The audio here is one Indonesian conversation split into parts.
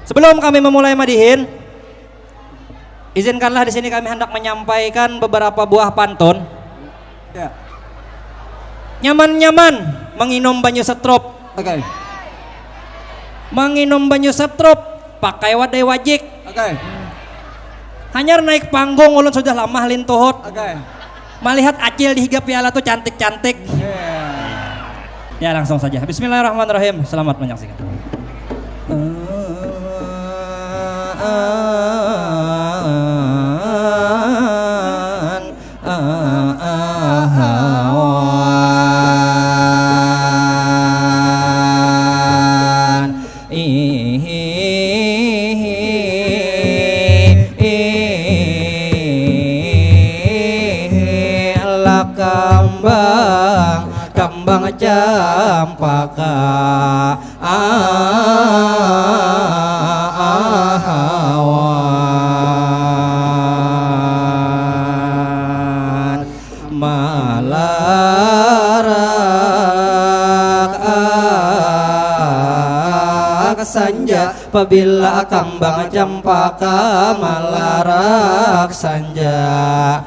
Sebelum kami memulai madihin, izinkanlah di sini kami hendak menyampaikan beberapa buah pantun. Ya. Nyaman-nyaman menginum banyu setrop. Oke. Menginum banyu setrop pakai wadai wajik. Oke. Hanyar naik panggung ulun sudah lama lintuhut. Oke. Melihat acil di higa piala tuh cantik-cantik. Ya langsung saja. Bismillahirrahmanirrahim. Selamat menyaksikan. Kambang campaka ahawan malarak sanja apabila kambang campaka malarak sanja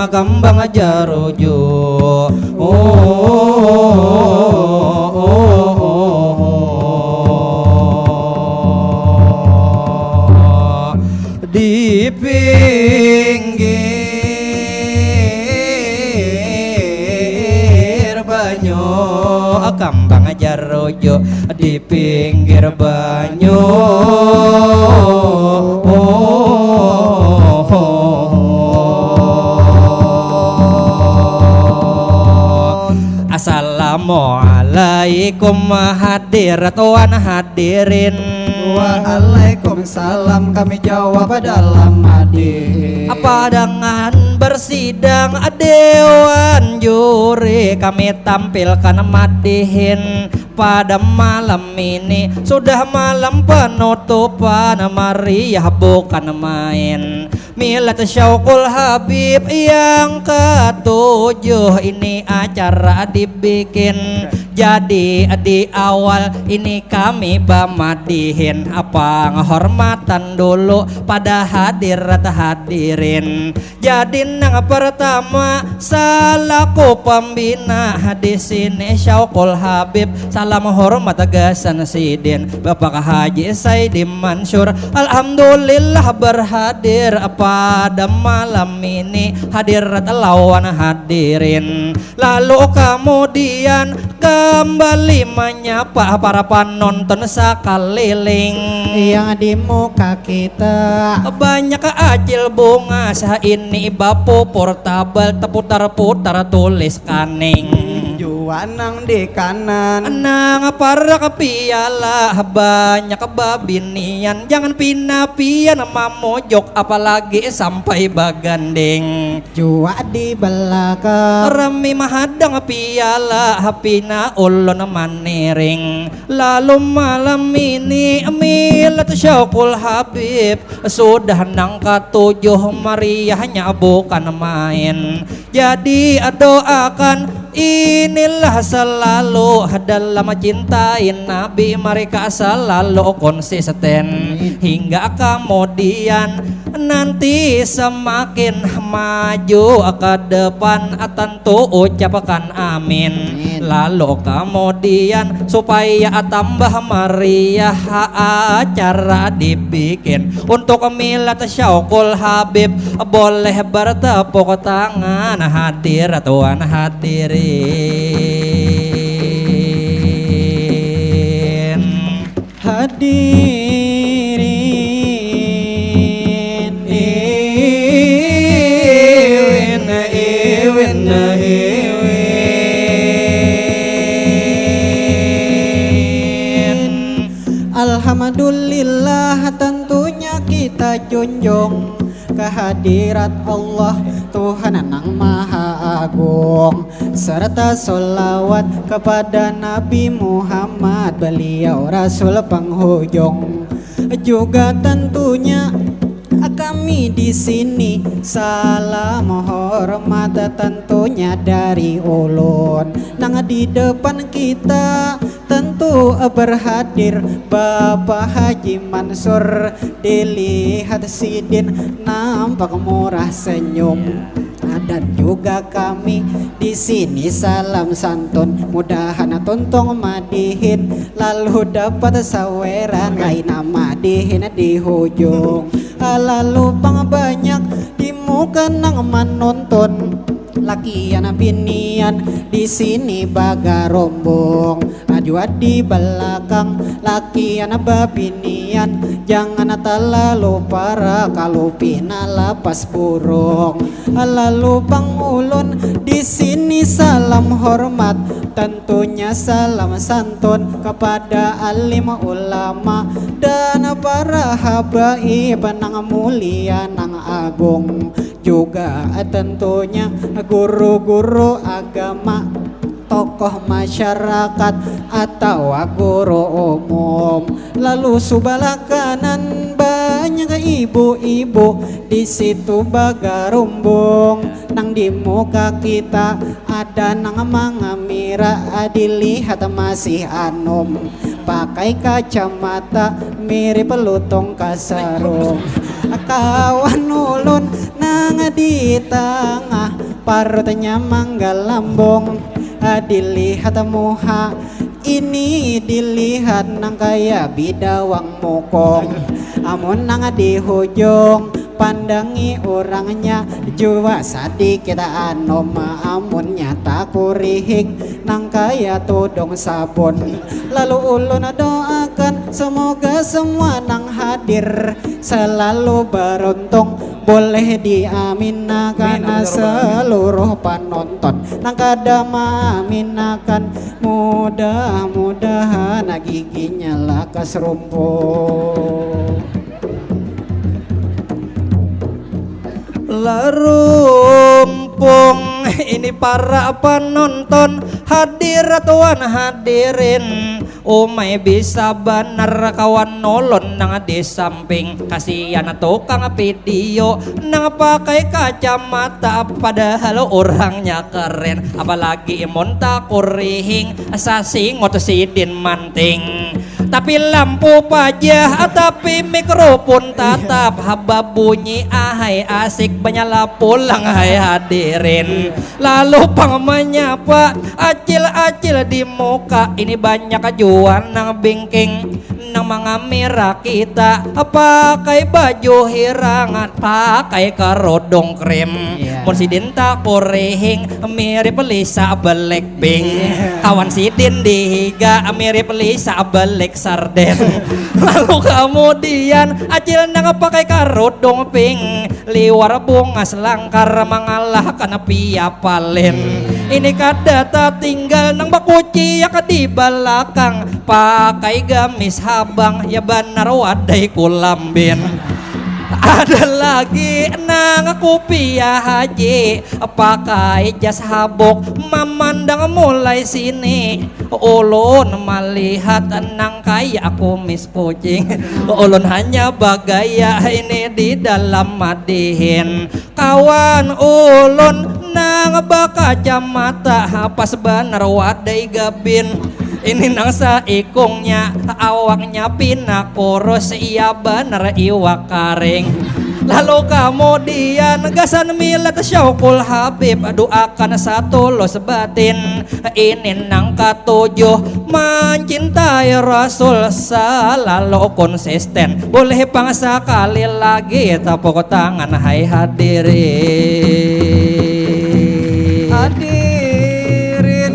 kambang aja rujuk di pinggir banyu kambang aja rujuk di pinggir banyu Assalamualaikum hadirat wan hadirin. Waalaikumsalam kami jawab dalam madihin. Apa dengan bersidang dewan juri kami tampilkan madihin pada malam ini. Sudah malam penutupan Mariah bukan main. Milad Syauqul Habib yang ke-7 ini acara dibikin. Jadi di awal ini kami bamadihin apa penghormatan dulu pada hadirat hadirin. Jadi nang pertama salaku pembina di sini Syauqul Habib. Salam hormat gasan sidin Bapak Haji Saidi Mansur. Alhamdulillah berhadir pada malam ini hadirat lawan hadirin. Lalu kemudian kembali menyapa para penonton sekeliling yang di muka kita. Banyak acil bunga sah ini bapu portabel terputar-putar tulis kaning. Juanang di kanan Nang para kepiala banyak babinian. Jangan pinapian mamojok apalagi sampai bagandeng. Jua di belakang Rami mahadang piala hapina ulun maniring. Lalu malam ini Milad Syauqul Habib sudah nang ke-7 Mariahnya bukan main. Jadi doakan inilah selalu dalam cintai Nabi mereka selalu konsisten hingga kemudian nanti semakin maju ke depan tentu ucapkan amin. Lalu kemudian supaya tambah meriah acara dibikin untuk Milad Syauqul Habib boleh bertepuk tangan hadirat wan hadirin. hadirin Iwin iwin iwin. Alhamdulillah tentunya kita junjung kehadirat Allah Tuhan yang Maha Agung, serta sholawat kepada Nabi Muhammad, beliau Rasul penghujung. Juga tentunya kami di sini salam hormat tentunya dari ulun. Nang di depan kita tentu berhadir Bapak Haji Mansur, dilihat sidin nampak murah senyum. Dan juga kami di sini salam santun, mudahan tuntung madihin lalu dapat saweran lain madihin di hujung. Lalu pang banyak di muka nang menonton, lakian binian di sini baga rombong, ajwa di belakang lakian babinian, jangan terlalu para kalau pina lapas burung. Lalu pangulun di sini salam hormat, tentunya salam santun kepada alim ulama dan para habaib nang mulia nang agung, juga tentunya guru-guru agama, tokoh masyarakat atau guru umum. Lalu sebelah kanan banyak ibu-ibu di situ baga rumbung. Nang di muka kita ada nang mangamira, dilihat masih anom, pakai kacamata mirip pelutong kasarung. Kawan ulun nang di tengah parutnya manggal lambung, dilihat muha ini dilihat nang kaya bidawang mukong. Amun nang di hujung pandangi orangnya jua sadikit anom, amun nyata kurihing nang kaya tudong sabun. Lalu ulun doakan semoga semua nang hadir selalu beruntung, boleh diaminakan seluruh penonton nang kada maaminakan, mudah-mudahan giginya lakas rumput. Larumpung ini para penonton, hadir tuan hadirin, umay bisa bener kawan nolon nang di samping, kasihan tukang video nang pakai kacamata padahal orangnya keren, apalagi monta kurihing sasingot sidin manting. Tapi lampu pajah, tapi mikrofon tatap, haba bunyi ahai asik menyala pulang hai hadirin. Lalu pang menyapa acil-acil di muka, ini banyak ajuan nang bingking nang mengamira kita, pakai baju hirangan, pakai kerodong krem, mun sidin tak kurihing mirip Lisa Blackpink, kawan sidin dihiga mirip Lisa Black sarden. Lalu kemudian acil nang pakai kerodong pink, liwar bunga selangkar mengalahkan pia palen. Ini kada tinggal nang bakuci ya di belakang, pakai gamis habang ya benar wadai kulambin. Ada lagi nang kupia haji, pakai jas habok, memandang mulai sini. Ulun melihat nang kaya kumis kucing, ulun hanya bagaya ini di dalam madihin. Kawan ulun nang baka jamata, pas bener wadai gabin. Ini nang saikungnya awaknya pina kurus, iya bener iwa karing. Lalu kemudian gasan milat Syauqul Habib, doakan satu los batin. Ini nang ketujuh mencintai Rasul selalu konsisten. Boleh pang sekali lagi tepuk tangan hai hadirin. Hadirin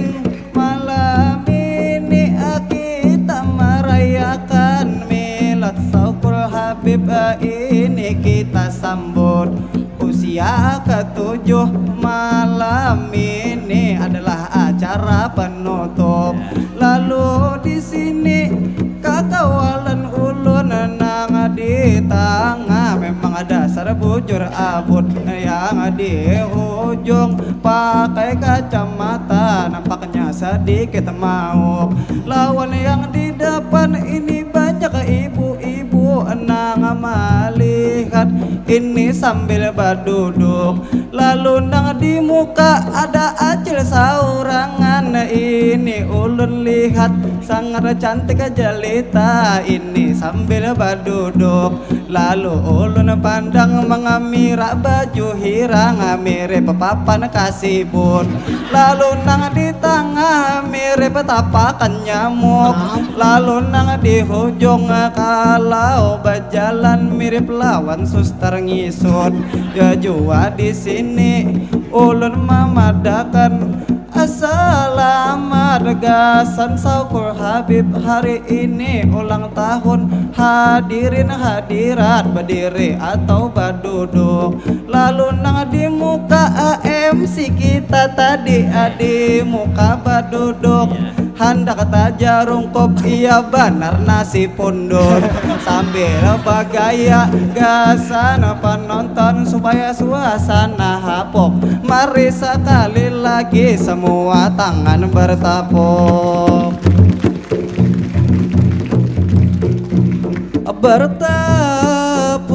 malam ini kita merayakan milad Syauqul Habib, ini kita sambut usia ketujuh. Malam ini adalah acara penutup. Lalu di sini kakawalan ulun nang di tengah, memang ada bujur abut yang di ujung pakai kacamata, nampaknya sedikit mau. Lawan yang di depan ini banyak ibu-ibu nang melihat ini sambil berduduk. Lalu nang di muka ada acil saurangan, ini ulun lihat sangat cantik jelita ini sambil berduduk. Lalu ulun pandang mengamira baju hirang mirip papan kasibun. Lalu nang di tengah mirip tapakan nyamuk. Lalu nang di ujung kalau berjalan mirip lawan suster ngisut. Ya jua di sini ulun memadakan selamat gasan Saukul Habib, hari ini ulang tahun. Hadirin hadirat berdiri atau berduduk. Lalu nang di muka MC kita tadi di muka berduduk. Hendak taja rungkop iya benar nasi pundut. Sambil bagaya gasan penonton supaya suasana hapok. Mari sekali lagi semua tangan bertepuk. Bertepuk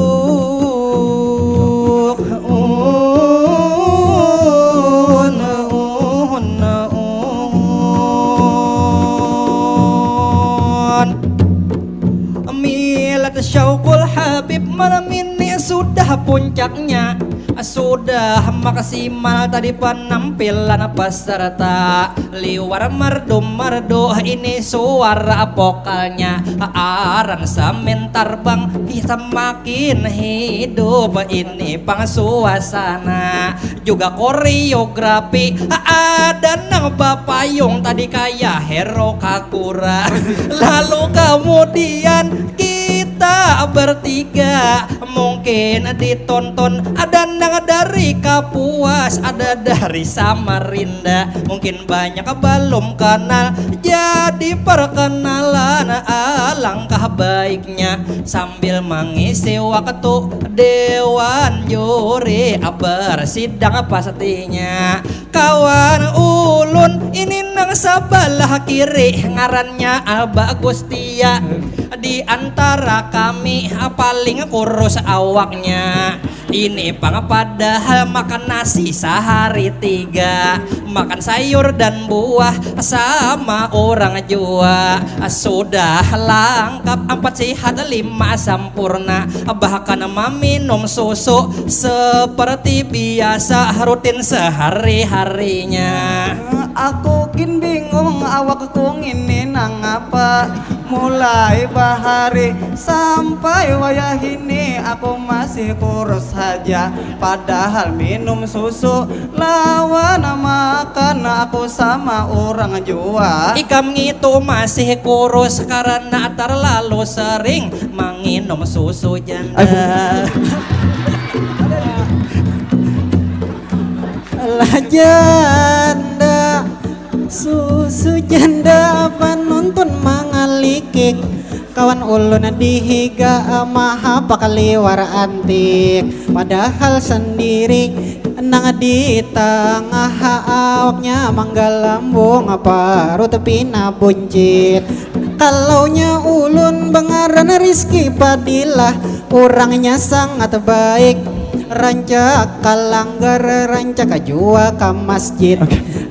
Milat Syaukul Habib malam ini sudah puncaknya, sudah maksimal tadi penampilan peserta. Liwar merdu-merdu ini suara vokalnya, aransemen terbang kita makin hidup. Ini pang suasana juga koreografi, ada nang bapayung tadi kayak hero Kakura. Lalu kemudian kita bertiga mungkin ditonton, ada nang dari Kapuas, ada dari Samarinda, mungkin banyak belum kenal, jadi perkenalan alangkah baiknya sambil mengisi waktu dewan juri bersidang pastinya. Kawan ulun ini nang sebelah kiri ngarannya Alba Agustia, di antara kami paling kurus awaknya. Ini pang padahal makan nasi sehari 3, makan sayur dan buah sama orang jua. Sudah lengkap 4 sehat 5 sempurna, bahkan meminum susu seperti biasa rutin sehari-harinya. Aku kin bingung awakku ini nang apa. Mulai bahari sampai wayah ini aku masih kurus saja, padahal minum susu lawan makan aku sama orang jua. Ikam itu masih kurus karena terlalu sering menginum susu janda. Lah janda, susu janda penonton mangalikik. Kawan ulun dihiga maha pakaliwar antik, padahal sendiri nang di tengah awaknya manggalambung parut pina buncit. Kalaunya ulun bengaran Rizky Padilah, orangnya sangat baik, rancak kalanggar, rancak jua ke masjid,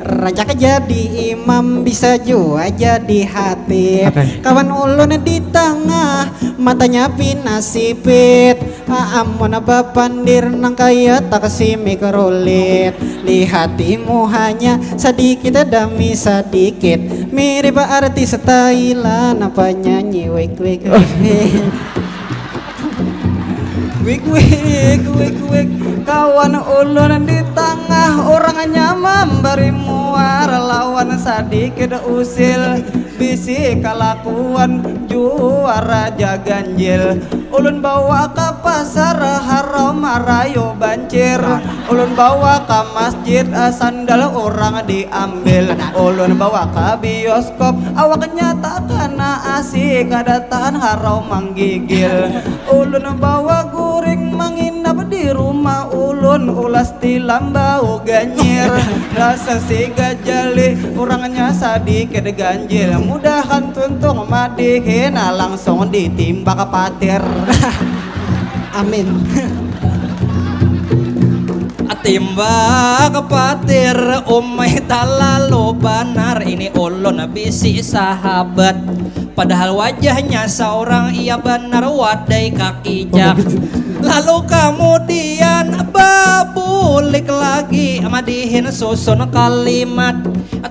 rancak jadi imam, bisa jua jadi hatib. Kawan ulun di tengah matanya pina sipit, amun bapandir nang kaya taksimi kerulit. Lihatimu hanya sedikit demi sedikit, mirip artis Thailand apa nyanyi wik wik wik wik wik wik. Kawan ulun di tengah orangnya memberi muar, lawan sedikit usil bisi kelakuan juara ganjil. Ulun bawa ke pasar haram rayo banjir, ulun bawa ke masjid sandal orang diambil. Ulun bawa ke bioskop awaknya tak kena asik, ada tahan haram menggigil. Ulun bawa guring menginap di rumah ulun ulas di lambau ganyir rasa si gajali orangnya sadikit ganjil mudahan tuntung madihin langsung ditimbak patir. Amin. Timbak patir umay talalu banar ini ulun bisi sahabat padahal wajahnya seorang ia benar wadai kaki jak lalu kemudian babulik lagi madihin susun kalimat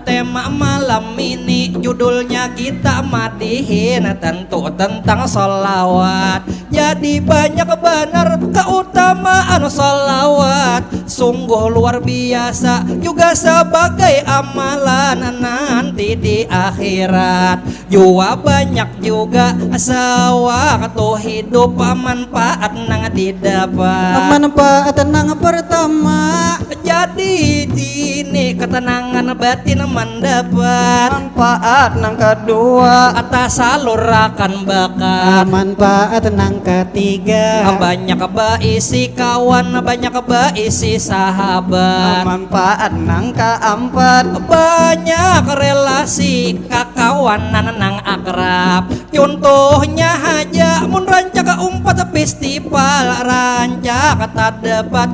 tema malam ini judulnya kita madihin tentu tentang sholawat jadi banyak benar keutamaan sholawat sungguh luar biasa juga sebagai amalan nanti di akhirat jua banyak juga sewaktu hidup manfaat nang didapat Manfaat nang pertama jadi dini ketenangan batin mendapat Manfaat nang kedua atas salurakan bakat manfaat nang ketiga banyak baisi kawan banyak baisi sahabat manfaat nang keempat banyak relasi kakawanan nang akrab contohnya aja mun rancak umpat festival rancak dapat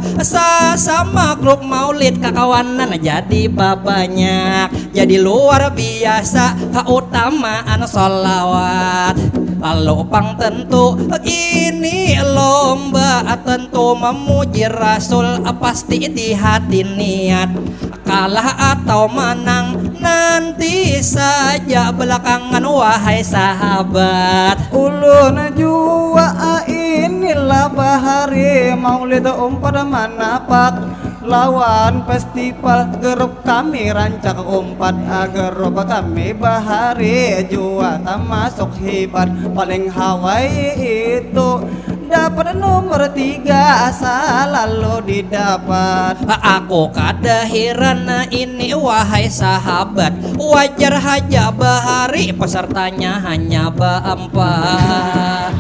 sama grup maulid kakawanan jadi banyak jadi luar biasa keutamaan sholawat lalu pang tentu ini lomba tentu memuji Rasul pasti di hati niat kalah atau menang nanti saja belakangan wahai sahabat ulun jua inilah bahari maulid pada manapak lawan festival grup kami rancak umpat grup kami bahari jua termasuk hebat paling Hawaii itu dapat nomor 3 asal lalu didapat aku kadahiran ini wahai sahabat wajar haja bahari pesertanya hanya berempat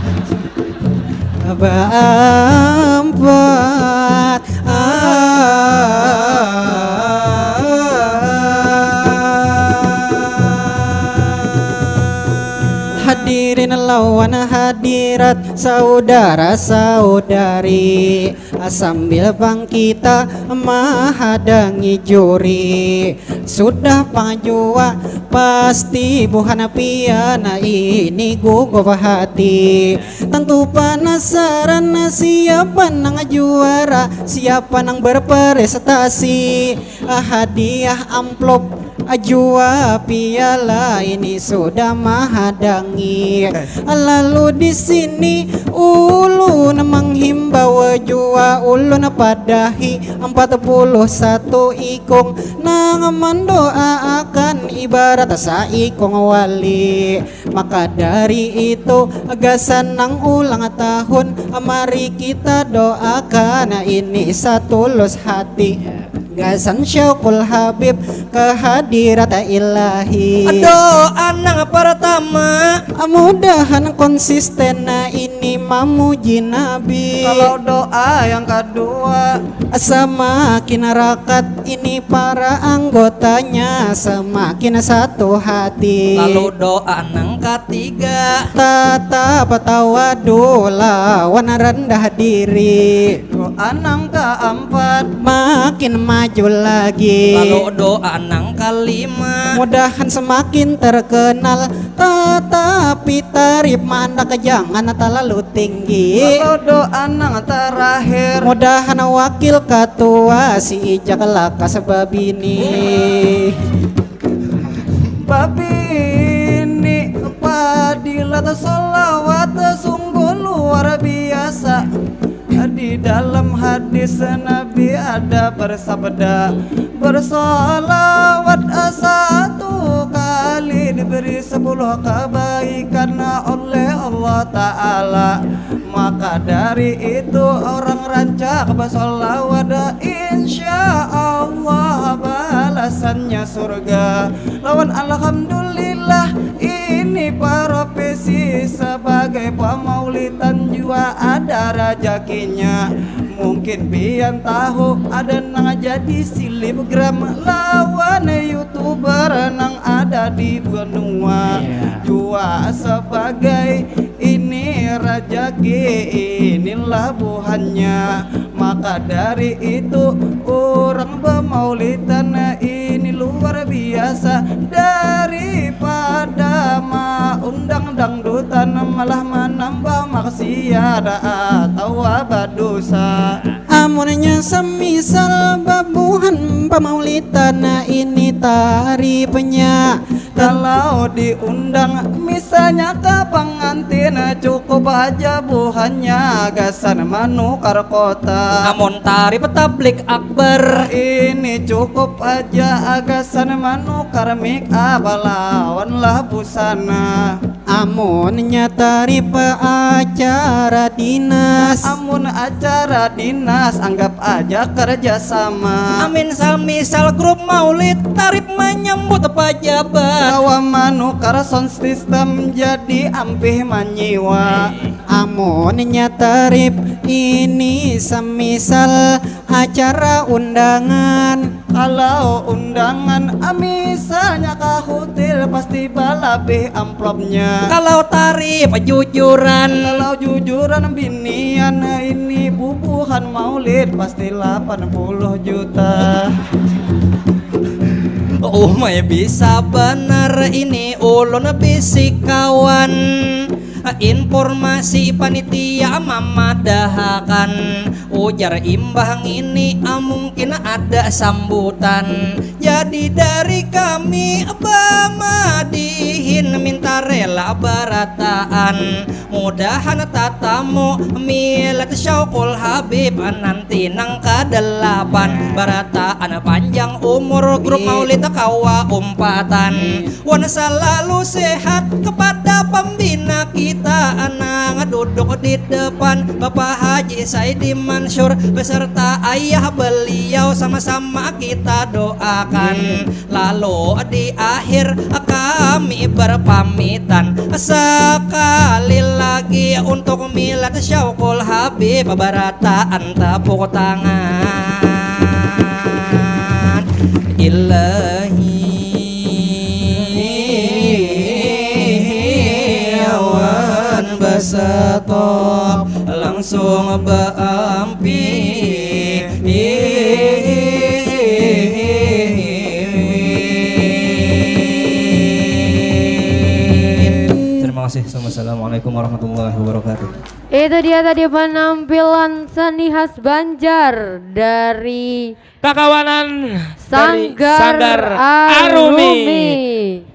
Hadirin lawan hadirat saudara-saudari sambil kita menghadangi juri sudah panjua pasti bukan piana ini gugup hati tentu penasaran siapa nang juara siapa nang berprestasi hadiah amplop ajua piala ini sudah menghadangi lalu di sini ulun menghimbau jua ulun padahi 41 ikung nang mendoakan ibarat saikung wali maka dari itu agasan nang ulang tahun mari kita doakan ini satulus hati gasan syauqul habib kehadirat ilahi doa nang pertama mudahan konsisten ini memuji nabi kalau doa yang kedua semakin rakat ini para anggotanya semakin satu hati lalu doa nang ketiga tatap tawadu lawan rendah diri doa nang keempat makin maju lagi lalu doa nang kelima mudahan semakin terkenal tetapi tarif mandak jangan terlalu tinggi kalau doa nang terakhir mudahan wakil ketua si ijak laka sebab ini babini padilat sholawat sungguh luar biasa di dalam hadis Nabi ada bersabda bersolawat satu kali diberi 10 kebaikan oleh Allah Ta'ala maka dari itu orang rancak bersolawat insya Allah balasannya surga lawan alhamdulillah ini profesi ini sebagai pemaulitan juga ada rezekinya. Mungkin pian tahu ada nang jadi selebgram lawan youtuber nang ada di benua. Jua sebagai ini rezeki, inilah buhannya. Maka dari itu orang pemaulitan ini luar biasa. Daripada undang dangdutan malah menambah maksiat atau dosa. Amunnya semisal babuhan pemaulitan ini tarifnya. Kalau diundang misalnya ke pengantin cukup aja buhannya gasan manukar kota. Amun tarif tablik akbar Ini cukup aja agasan manukar make up lawanlah busana. Amunnya tarif acara dinas. Amun acara dinas anggap aja kerjasama. Amin misal grup maulid tarif menyambut pejabat. Kawa manukar sound system jadi ampih manyiwa. Amunnya tarif ini semisal acara undangan. Kalau undangan misalnya ke hotel pasti balabeh amplopnya. Kalau tarif jujuran Kalau jujuran binian ini bubuhan maulid pasti 80 juta. oh my bisa bener ini ulun bisik kawan. Informasi panitia memadahakan ujar imbang ini mungkin ada sambutan. Jadi dari kami Bamadihin minta rela barataan. Mudahan tatamu milat Syauqul Habib nanti nang kadelapan. Barataan panjang umur grup maulid kawa umpatan. Wan selalu sehat kepada pembina kita anak duduk di depan Bapak Haji Saidi Mansur beserta ayah beliau sama-sama kita doakan. Lalu di akhir kami berpamitan sekali lagi untuk milad Syauqul Habib barataan tepuk tangan. Ilahi basatop langsung baampi. Terima kasih. Assalamualaikum warahmatullahi wabarakatuh. Itu dia tadi penampilan seni khas Banjar dari Kakawanan dari Sanggar Sanggar Arumi. Arumi.